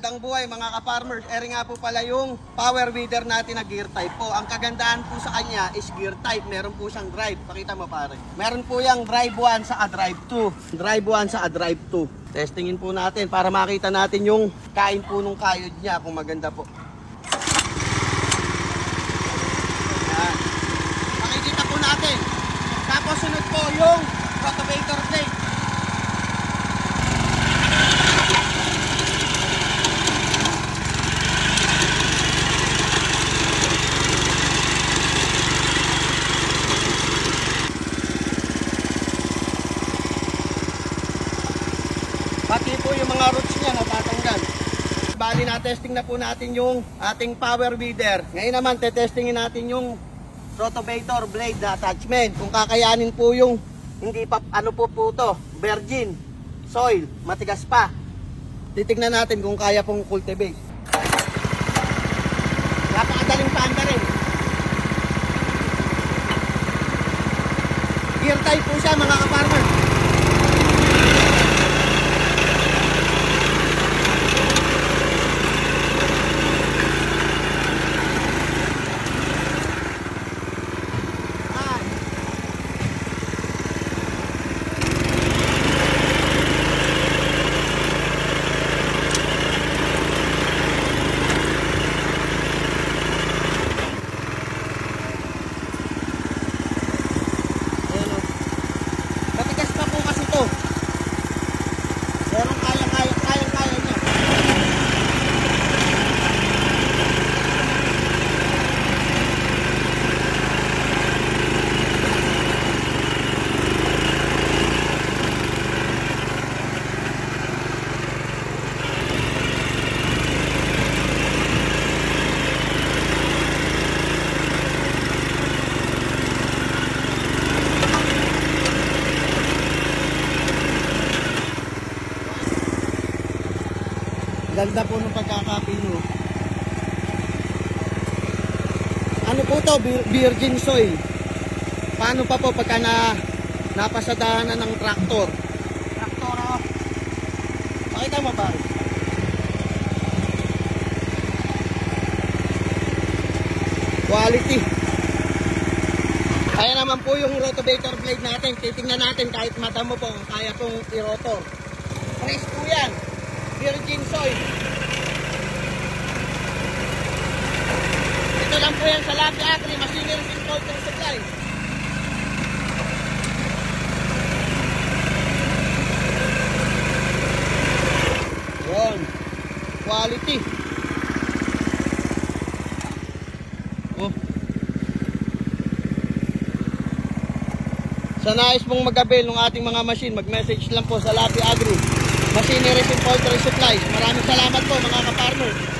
Ang buhay mga ka-farmers, eri nga po pala yung power weeder natin na gear type po. Ang kagandahan po sa kanya is gear type. Meron po siyang drive. Pakita mo pare. Meron po yung drive 1 sa drive 2. Drive 1 sa drive 2. Testingin po natin para makita natin yung kain po nung kayod niya kung maganda po. Yan. Makikita po natin. Tapos sunod po yung rotavator blade. Pati po yung mga roots niya natatanggal. Bali na testing na po natin yung ating power weeder. Ngayon naman testingin natin yung rotavator blade na attachment. Kung kakayanin po yung hindi pa ano po to, virgin soil, matigas pa. Titignan natin kung kaya pong cultivate. Napakadaling paanda rin. Gear type po siya mga ka-farmer. Ganda po ng pagkakapi nyo. Ano po to? Virgin soil. Paano pa po pagka napasadahan na ng traktor? Traktor ako. Pakita mo ba? Quality. Kaya naman po yung rotavator blade natin. Titingnan natin kahit mata mo po. Kaya pong i-rotor. Fresh po yan. Virgin soil. Ito lang po yan sa Lapi Agri Machinery and Poultry Supply. Yun. Quality. Oh. Sa nais pong mag-avail ng ating mga machine, mag-message lang po sa Lapi Agri Machinery and Poultry Supplies. Maraming salamat po mga ka-farmer.